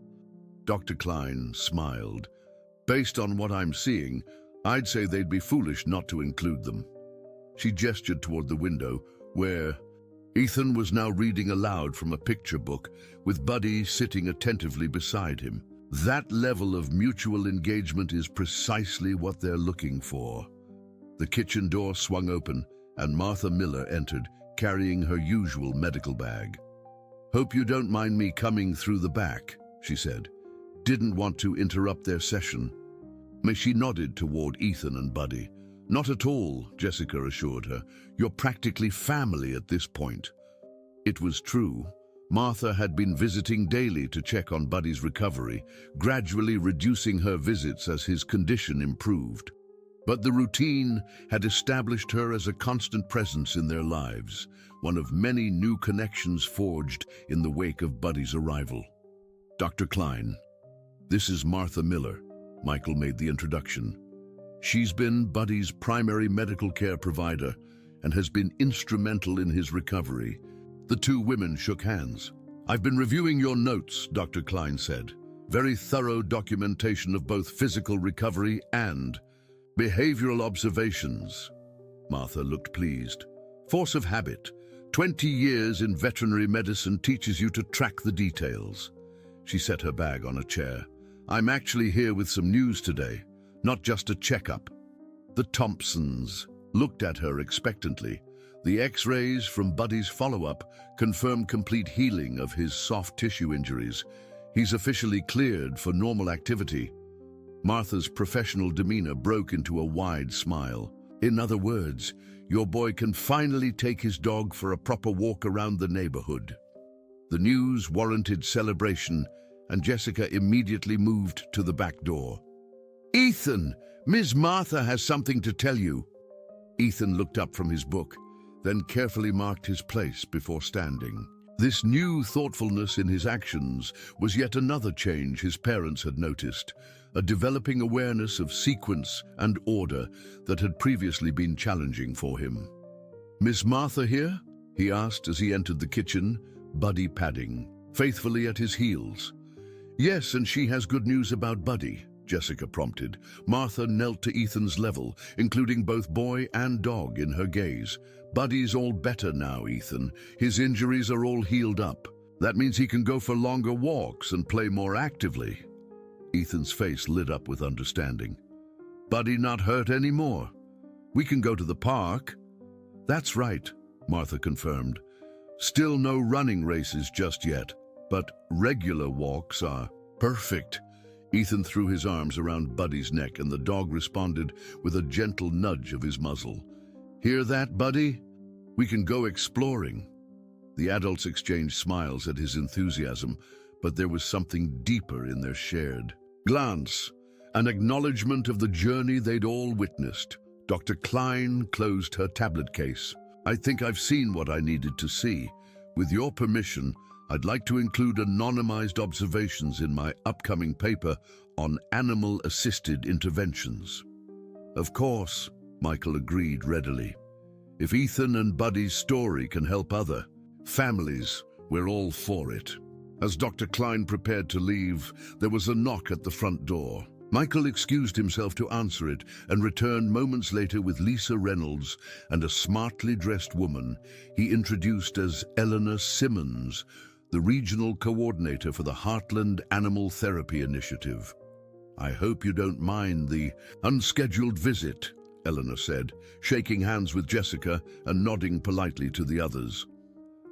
Dr. Klein smiled. "Based on what I'm seeing, I'd say they'd be foolish not to include them." She gestured toward the window, where Ethan was now reading aloud from a picture book, with Buddy sitting attentively beside him. That level of mutual engagement is precisely what they're looking for. The kitchen door swung open, and Martha Miller entered, carrying her usual medical bag. "Hope you don't mind me coming through the back," she said. "Didn't want to interrupt their session." She nodded toward Ethan and Buddy. "Not at all," Jessica assured her. "You're practically family at this point." It was true. Martha had been visiting daily to check on Buddy's recovery, gradually reducing her visits as his condition improved. But the routine had established her as a constant presence in their lives, one of many new connections forged in the wake of Buddy's arrival. "Dr. Klein, this is Martha Miller," Michael made the introduction. "She's been Buddy's primary medical care provider and has been instrumental in his recovery." The two women shook hands. "I've been reviewing your notes," Dr. Klein said. "Very thorough documentation of both physical recovery and behavioral observations." Martha looked pleased. "Force of habit. 20 years in veterinary medicine teaches you to track the details." She set her bag on a chair. "I'm actually here with some news today. Not just a checkup." The Thompsons looked at her expectantly. The X-rays from Buddy's follow-up confirmed complete healing of his soft tissue injuries. He's officially cleared for normal activity. Martha's professional demeanor broke into a wide smile. "In other words, your boy can finally take his dog for a proper walk around the neighborhood." The news warranted celebration, and Jessica immediately moved to the back door. "Ethan, Ms. Martha has something to tell you." Ethan looked up from his book. then carefully marked his place before standing. This new thoughtfulness in his actions was yet another change his parents had noticed, a developing awareness of sequence and order that had previously been challenging for him. "Miss Martha here?" he asked as he entered the kitchen, Buddy padding faithfully at his heels. "Yes, and she has good news about Buddy," Jessica prompted. Martha knelt to Ethan's level, including both boy and dog in her gaze. "Buddy's all better now, Ethan. His injuries are all healed up. That means he can go for longer walks and play more actively." Ethan's face lit up with understanding. "Buddy not hurt anymore? We can go to the park." "That's right," Martha confirmed. "Still no running races just yet, but regular walks are perfect." Ethan threw his arms around Buddy's neck and the dog responded with a gentle nudge of his muzzle. "Hear that, Buddy? We can go exploring." The adults exchanged smiles at his enthusiasm, but there was something deeper in their shared glance, an acknowledgement of the journey they'd all witnessed. Dr. Klein closed her tablet case. "I think I've seen what I needed to see. With your permission, I'd like to include anonymized observations in my upcoming paper on animal-assisted interventions." "Of course," Michael agreed readily. "If Ethan and Buddy's story can help other families, we're all for it." As Dr. Klein prepared to leave, there was a knock at the front door. Michael excused himself to answer it and returned moments later with Lisa Reynolds and a smartly dressed woman he introduced as Eleanor Simmons, the regional coordinator for the Heartland Animal Therapy Initiative. "I hope you don't mind the unscheduled visit," Eleanor said, shaking hands with Jessica and nodding politely to the others.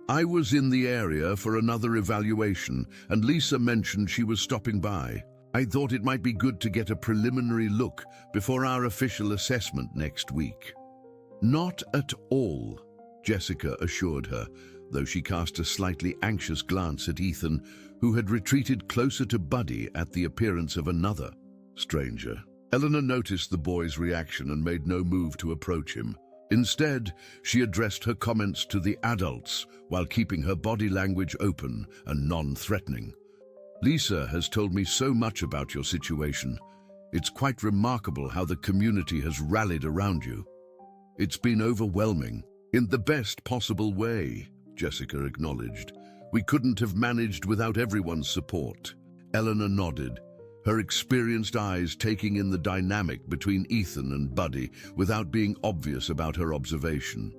"I was in the area for another evaluation, and Lisa mentioned she was stopping by. I thought it might be good to get a preliminary look before our official assessment next week." "Not at all," Jessica assured her, though she cast a slightly anxious glance at Ethan, who had retreated closer to Buddy at the appearance of another stranger. Eleanor noticed the boy's reaction and made no move to approach him. Instead, she addressed her comments to the adults while keeping her body language open and non-threatening. "Lisa has told me so much about your situation. It's quite remarkable how the community has rallied around you. It's been overwhelming, in the best possible way," Jessica acknowledged. "We couldn't have managed without everyone's support." Eleanor nodded, her experienced eyes taking in the dynamic between Ethan and Buddy without being obvious about her observation.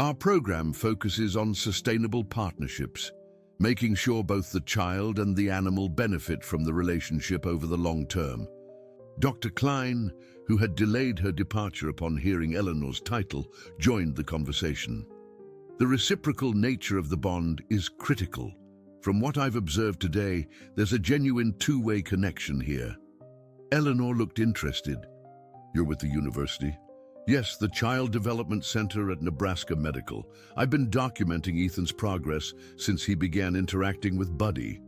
"Our program focuses on sustainable partnerships, making sure both the child and the animal benefit from the relationship over the long term." Dr. Klein, who had delayed her departure upon hearing Eleanor's title, joined the conversation. "The reciprocal nature of the bond is critical. From what I've observed today, there's a genuine two-way connection here." Eleanor looked interested. "You're with the university?" "Yes, the Child Development Center at Nebraska Medical. I've been documenting Ethan's progress since he began interacting with Buddy."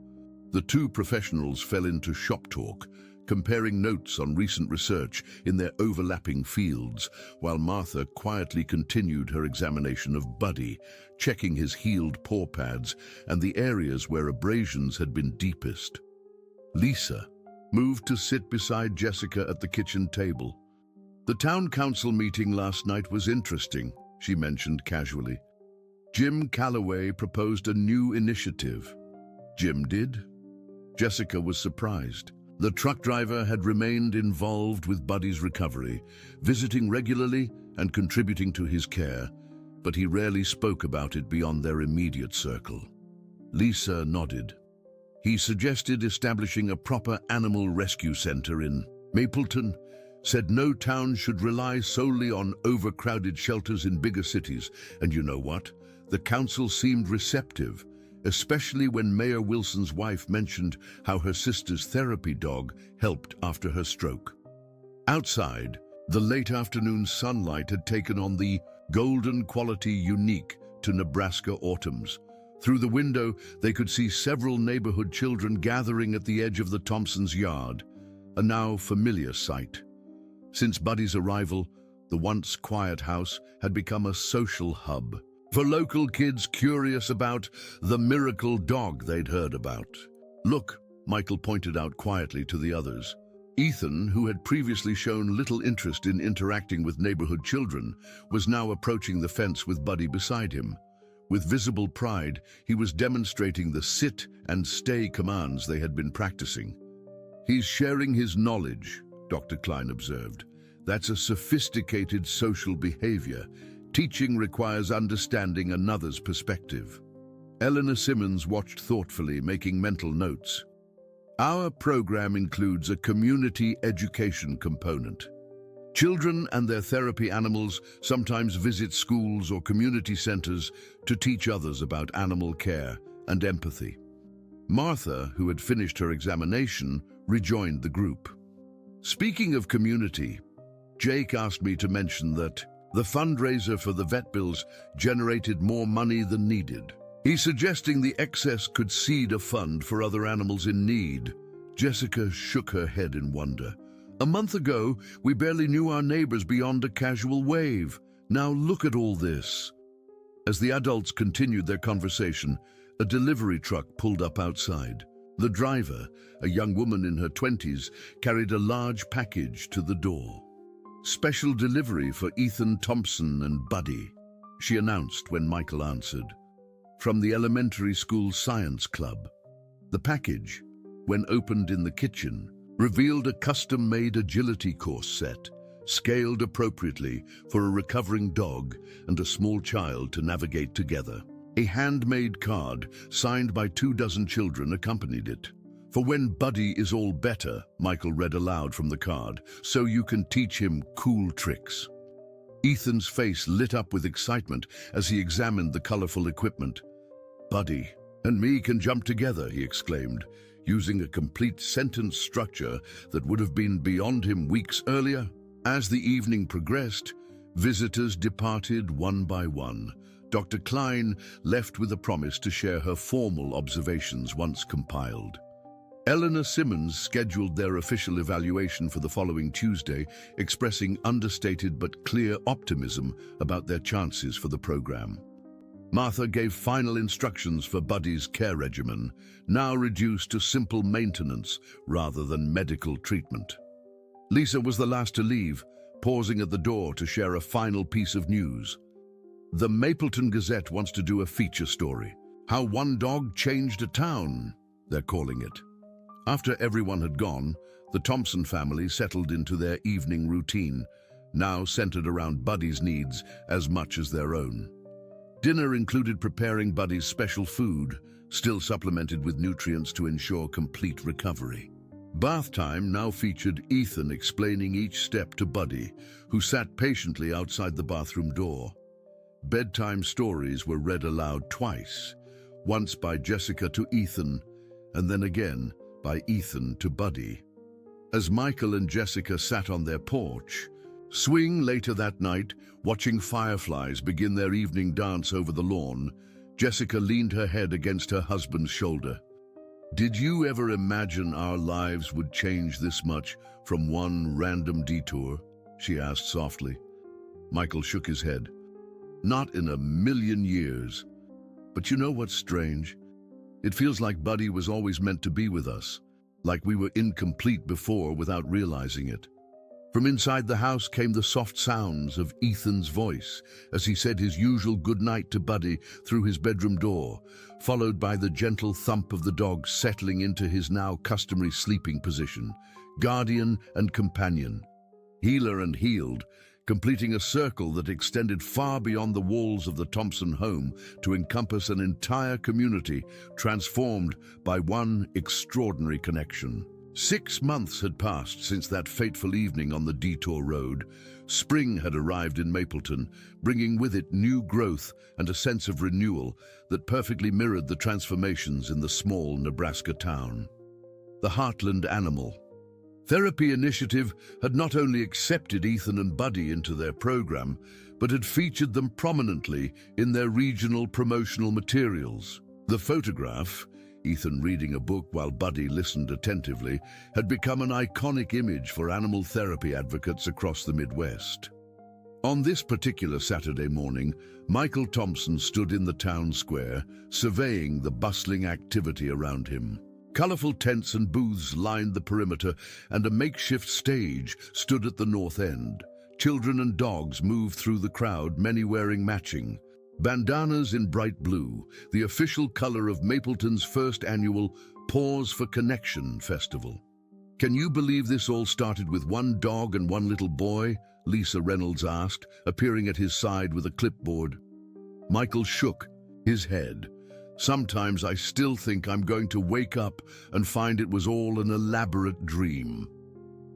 The two professionals fell into shop talk, comparing notes on recent research in their overlapping fields, while Martha quietly continued her examination of Buddy, checking his healed paw pads and the areas where abrasions had been deepest. Lisa moved to sit beside Jessica at the kitchen table. "The town council meeting last night was interesting," she mentioned casually. "Jim Calloway proposed a new initiative." "Jim did?" Jessica was surprised. The truck driver had remained involved with Buddy's recovery, visiting regularly and contributing to his care, but he rarely spoke about it beyond their immediate circle. Lisa nodded. "He suggested establishing a proper animal rescue center in Mapleton, said no town should rely solely on overcrowded shelters in bigger cities, and you know what? The council seemed receptive, especially when Mayor Wilson's wife mentioned how her sister's therapy dog helped after her stroke." Outside, the late afternoon sunlight had taken on the golden quality unique to Nebraska autumns. Through the window, they could see several neighborhood children gathering at the edge of the Thompsons' yard, a now familiar sight. Since Buddy's arrival, The once quiet house had become a social hub for local kids curious about the miracle dog they'd heard about. "Look," Michael pointed out quietly to the others. Ethan, who had previously shown little interest in interacting with neighborhood children, was now approaching the fence with Buddy beside him. With visible pride, he was demonstrating the sit and stay commands they had been practicing. "He's sharing his knowledge," Dr. Klein observed. "That's a sophisticated social behavior. Teaching requires understanding another's perspective." Eleanor Simmons watched thoughtfully, making mental notes. "Our program includes a community education component. Children and their therapy animals sometimes visit schools or community centers to teach others about animal care and empathy." Martha, who had finished her examination, rejoined the group. "Speaking of community, Jake asked me to mention that the fundraiser for the vet bills generated more money than needed. He's suggesting the excess could seed a fund for other animals in need." Jessica shook her head in wonder. "A month ago, we barely knew our neighbors beyond a casual wave. Now look at all this." As the adults continued their conversation, a delivery truck pulled up outside. The driver, a young woman in her 20s, carried a large package to the door. "Special delivery for Ethan Thompson and Buddy," she announced when Michael answered. "From the elementary school science club." The package, when opened in the kitchen, revealed a custom-made agility course set, scaled appropriately for a recovering dog and a small child to navigate together. A handmade card, signed by 24 children, accompanied it. "For when Buddy is all better," Michael read aloud from the card, "so you can teach him cool tricks." Ethan's face lit up with excitement as he examined the colorful equipment. "Buddy and me can jump together," he exclaimed, using a complete sentence structure that would have been beyond him weeks earlier. As the evening progressed, visitors departed one by one. Dr. Klein left with a promise to share her formal observations once compiled. Eleanor Simmons scheduled their official evaluation for the following Tuesday, expressing understated but clear optimism about their chances for the program. Martha gave final instructions for Buddy's care regimen, now reduced to simple maintenance rather than medical treatment. Lisa was the last to leave, pausing at the door to share a final piece of news. "The Mapleton Gazette wants to do a feature story. How one dog changed a town, they're calling it." After everyone had gone, the Thompson family settled into their evening routine, now centered around Buddy's needs as much as their own. Dinner included preparing Buddy's special food, still supplemented with nutrients to ensure complete recovery. Bath time now featured Ethan explaining each step to Buddy, who sat patiently outside the bathroom door. Bedtime stories were read aloud twice, once by Jessica to Ethan, and then again by Ethan to Buddy. As Michael and Jessica sat on their porch, swing later that night, watching fireflies begin their evening dance over the lawn, Jessica leaned her head against her husband's shoulder. "Did you ever imagine our lives would change this much from one random detour?" she asked softly. Michael shook his head. "Not in a million years. But you know what's strange? It feels like Buddy was always meant to be with us, like we were incomplete before without realizing it." From inside the house came the soft sounds of Ethan's voice as he said his usual goodnight to Buddy through his bedroom door, followed by the gentle thump of the dog settling into his now customary sleeping position, guardian and companion, healer and healed, completing a circle that extended far beyond the walls of the Thompson home to encompass an entire community transformed by one extraordinary connection. 6 months had passed since that fateful evening on the detour road. Spring had arrived in Mapleton, bringing with it new growth and a sense of renewal that perfectly mirrored the transformations in the small Nebraska town. The Heartland Animal Therapy Initiative had not only accepted Ethan and Buddy into their program, but had featured them prominently in their regional promotional materials. The photograph, Ethan reading a book while Buddy listened attentively, had become an iconic image for animal therapy advocates across the Midwest. On this particular Saturday morning, Michael Thompson stood in the town square, surveying the bustling activity around him. Colourful tents and booths lined the perimeter, and a makeshift stage stood at the north end. Children and dogs moved through the crowd, many wearing matching bandanas in bright blue, the official colour of Mapleton's first annual Pause for Connection festival. "Can you believe this all started with one dog and one little boy?" Lisa Reynolds asked, appearing at his side with a clipboard. Michael shook his head. "Sometimes I still think I'm going to wake up and find it was all an elaborate dream."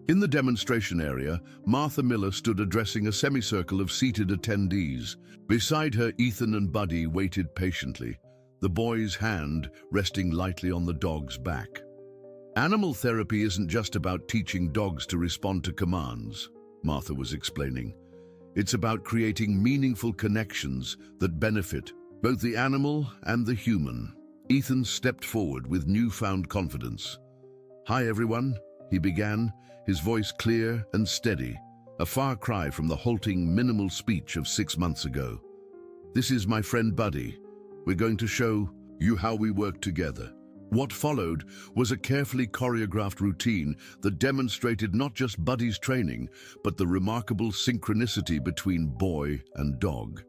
In the demonstration area, Martha Miller stood addressing a semicircle of seated attendees. Beside her, Ethan and Buddy waited patiently, the boy's hand resting lightly on the dog's back. "Animal therapy isn't just about teaching dogs to respond to commands," Martha was explaining. "It's about creating meaningful connections that benefit both the animal and the human." Ethan stepped forward with newfound confidence. "Hi, everyone," he began, his voice clear and steady, a far cry from the halting, minimal speech of 6 months ago. "This is my friend Buddy. We're going to show you how we work together." What followed was a carefully choreographed routine that demonstrated not just Buddy's training, but the remarkable synchronicity between boy and dog.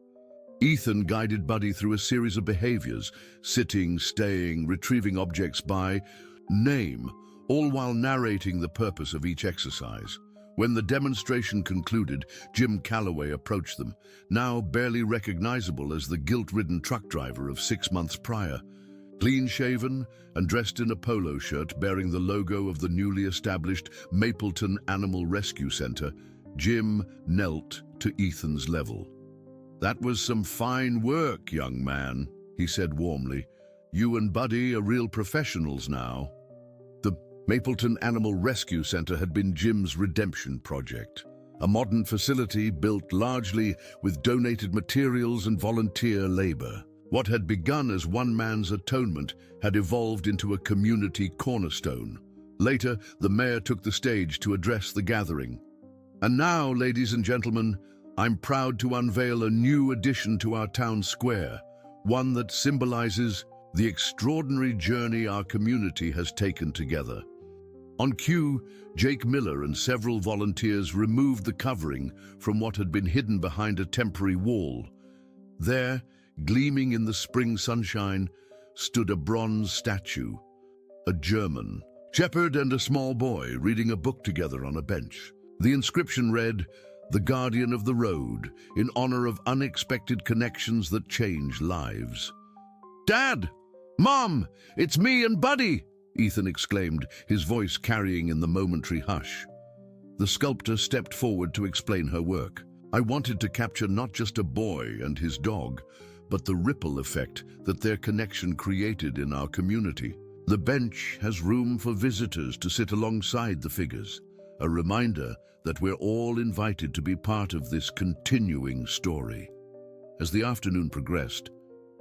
Ethan guided Buddy through a series of behaviors, sitting, staying, retrieving objects by name, all while narrating the purpose of each exercise. When the demonstration concluded, Jim Calloway approached them, now barely recognizable as the guilt-ridden truck driver of 6 months prior. Clean-shaven and dressed in a polo shirt bearing the logo of the newly established Mapleton Animal Rescue Center, Jim knelt to Ethan's level. "That was some fine work, young man," he said warmly. "You and Buddy are real professionals now." The Mapleton Animal Rescue Center had been Jim's redemption project, a modern facility built largely with donated materials and volunteer labor. What had begun as one man's atonement had evolved into a community cornerstone. Later, the mayor took the stage to address the gathering. "And now, ladies and gentlemen, I'm proud to unveil a new addition to our town square, one that symbolizes the extraordinary journey our community has taken together." On cue, Jake Miller and several volunteers removed the covering from what had been hidden behind a temporary wall. There, gleaming in the spring sunshine, stood a bronze statue, a German shepherd and a small boy reading a book together on a bench. The inscription read, "The Guardian of the Road, in honor of unexpected connections that change lives." "Dad! Mom! It's me and Buddy!" Ethan exclaimed, his voice carrying in the momentary hush. The sculptor stepped forward to explain her work. "I wanted to capture not just a boy and his dog, but the ripple effect that their connection created in our community. The bench has room for visitors to sit alongside the figures, a reminder that we're all invited to be part of this continuing story." As the afternoon progressed,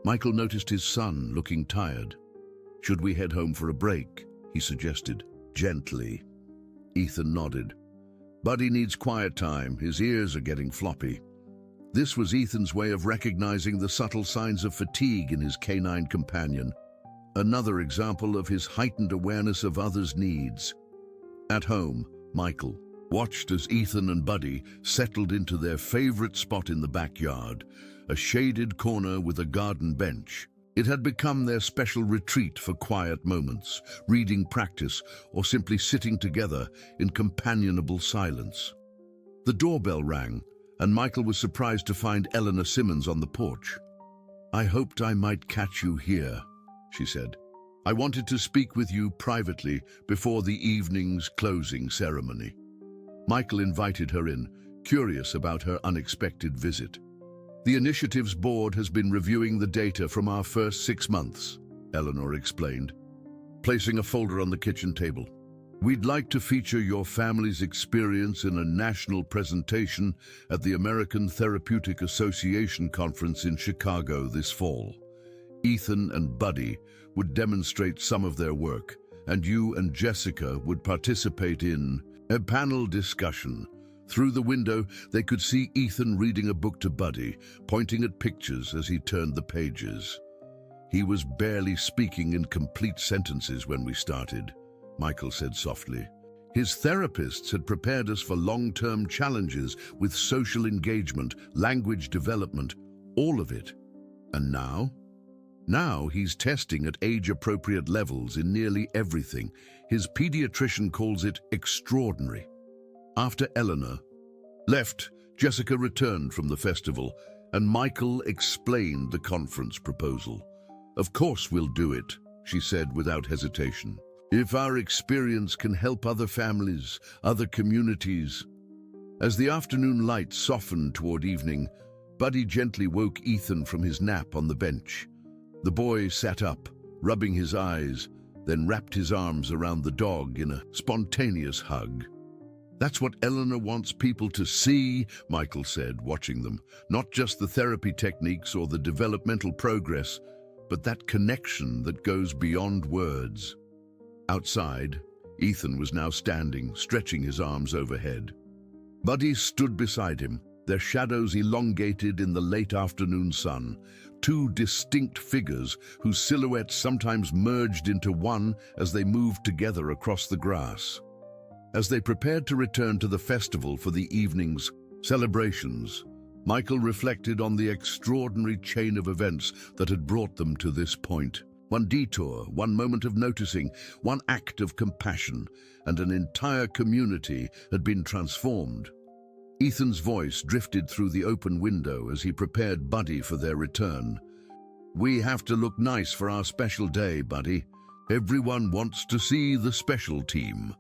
Michael noticed his son looking tired. "Should we head home for a break?" he suggested, gently. Ethan nodded. "Buddy needs quiet time. His ears are getting floppy." This was Ethan's way of recognizing the subtle signs of fatigue in his canine companion, another example of his heightened awareness of others' needs. At home, Michael watched as Ethan and Buddy settled into their favorite spot in the backyard, a shaded corner with a garden bench. It had become their special retreat for quiet moments, reading practice, or simply sitting together in companionable silence. The doorbell rang, and Michael was surprised to find Eleanor Simmons on the porch. "I hoped I might catch you here," she said. "I wanted to speak with you privately before the evening's closing ceremony." Michael invited her in, curious about her unexpected visit. "The initiatives board has been reviewing the data from our first 6 months," Eleanor explained, placing a folder on the kitchen table. "We'd like to feature your family's experience in a national presentation at the American Therapeutic Association conference in Chicago this fall. Ethan and Buddy would demonstrate some of their work, and you and Jessica would participate in a panel discussion Through the window, they could see Ethan reading a book to Buddy, pointing at pictures as he turned the pages. "He was barely speaking in complete sentences when we started," Michael said softly. "His therapists had prepared us for long-term challenges with social engagement, language development, all of it. And now? Now he's testing at age-appropriate levels in nearly everything. His pediatrician calls it extraordinary." After Eleanor left, Jessica returned from the festival, and Michael explained the conference proposal. "Of course we'll do it," she said without hesitation. "If our experience can help other families, other communities." As the afternoon light softened toward evening, Buddy gently woke Ethan from his nap on the bench. The boy sat up, rubbing his eyes, then wrapped his arms around the dog in a spontaneous hug. "That's what Eleanor wants people to see," Michael said, watching them. "Not just the therapy techniques or the developmental progress, but that connection that goes beyond words." Outside, Ethan was now standing, stretching his arms overhead. Buddy stood beside him, their shadows elongated in the late afternoon sun, two distinct figures whose silhouettes sometimes merged into one as they moved together across the grass. As they prepared to return to the festival for the evening's celebrations, Michael reflected on the extraordinary chain of events that had brought them to this point. One detour, one moment of noticing, one act of compassion, and an entire community had been transformed. Ethan's voice drifted through the open window as he prepared Buddy for their return. "We have to look nice for our special day, Buddy. Everyone wants to see the special team."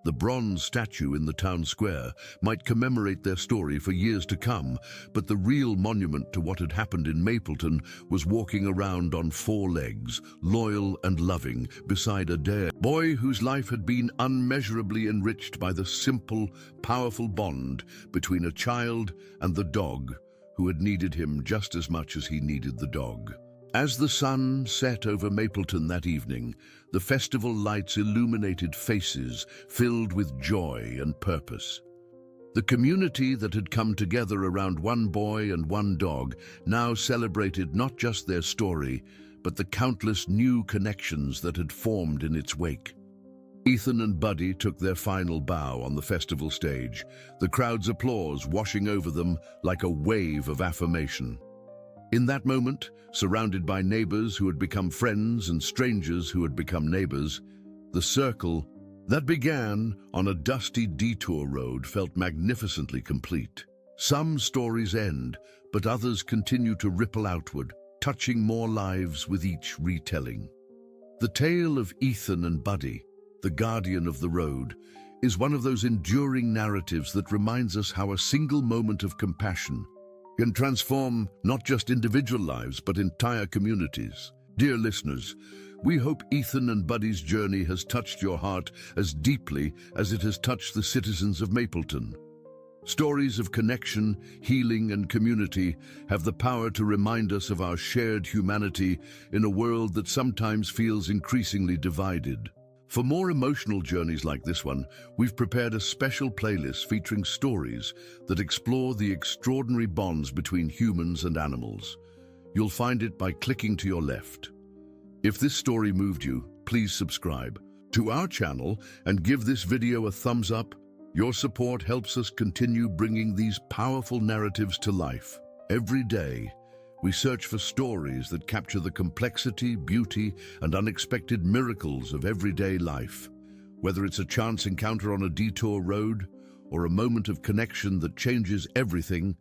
The bronze statue in the town square might commemorate their story for years to come, but the real monument to what had happened in Mapleton was walking around on four legs, loyal and loving, beside a boy whose life had been unmeasurably enriched by the simple, powerful bond between a child and the dog who had needed him just as much as he needed the dog. As the sun set over Mapleton that evening, the festival lights illuminated faces filled with joy and purpose. The community that had come together around one boy and one dog now celebrated not just their story, but the countless new connections that had formed in its wake. Ethan and Buddy took their final bow on the festival stage, the crowd's applause washing over them like a wave of affirmation. In that moment, surrounded by neighbors who had become friends and strangers who had become neighbors, the circle that began on a dusty detour road felt magnificently complete. Some stories end, but others continue to ripple outward, touching more lives with each retelling. The tale of Ethan and Buddy, the guardian of the road, is one of those enduring narratives that reminds us how a single moment of compassion can transform not just individual lives, but entire communities. Dear listeners, we hope Ethan and Buddy's journey has touched your heart as deeply as it has touched the citizens of Mapleton. Stories of connection, healing, and community have the power to remind us of our shared humanity in a world that sometimes feels increasingly divided. For more emotional journeys like this one, we've prepared a special playlist featuring stories that explore the extraordinary bonds between humans and animals. You'll find it by clicking to your left. If this story moved you, please subscribe to our channel and give this video a thumbs up. Your support helps us continue bringing these powerful narratives to life. Every day, we search for stories that capture the complexity, beauty, and unexpected miracles of everyday life. Whether it's a chance encounter on a detour road or a moment of connection that changes everything,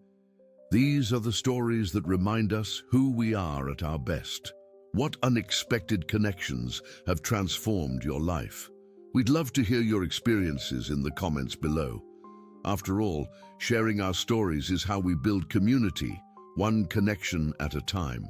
these are the stories that remind us who we are at our best. What unexpected connections have transformed your life? We'd love to hear your experiences in the comments below. After all, sharing our stories is how we build community, one connection at a time.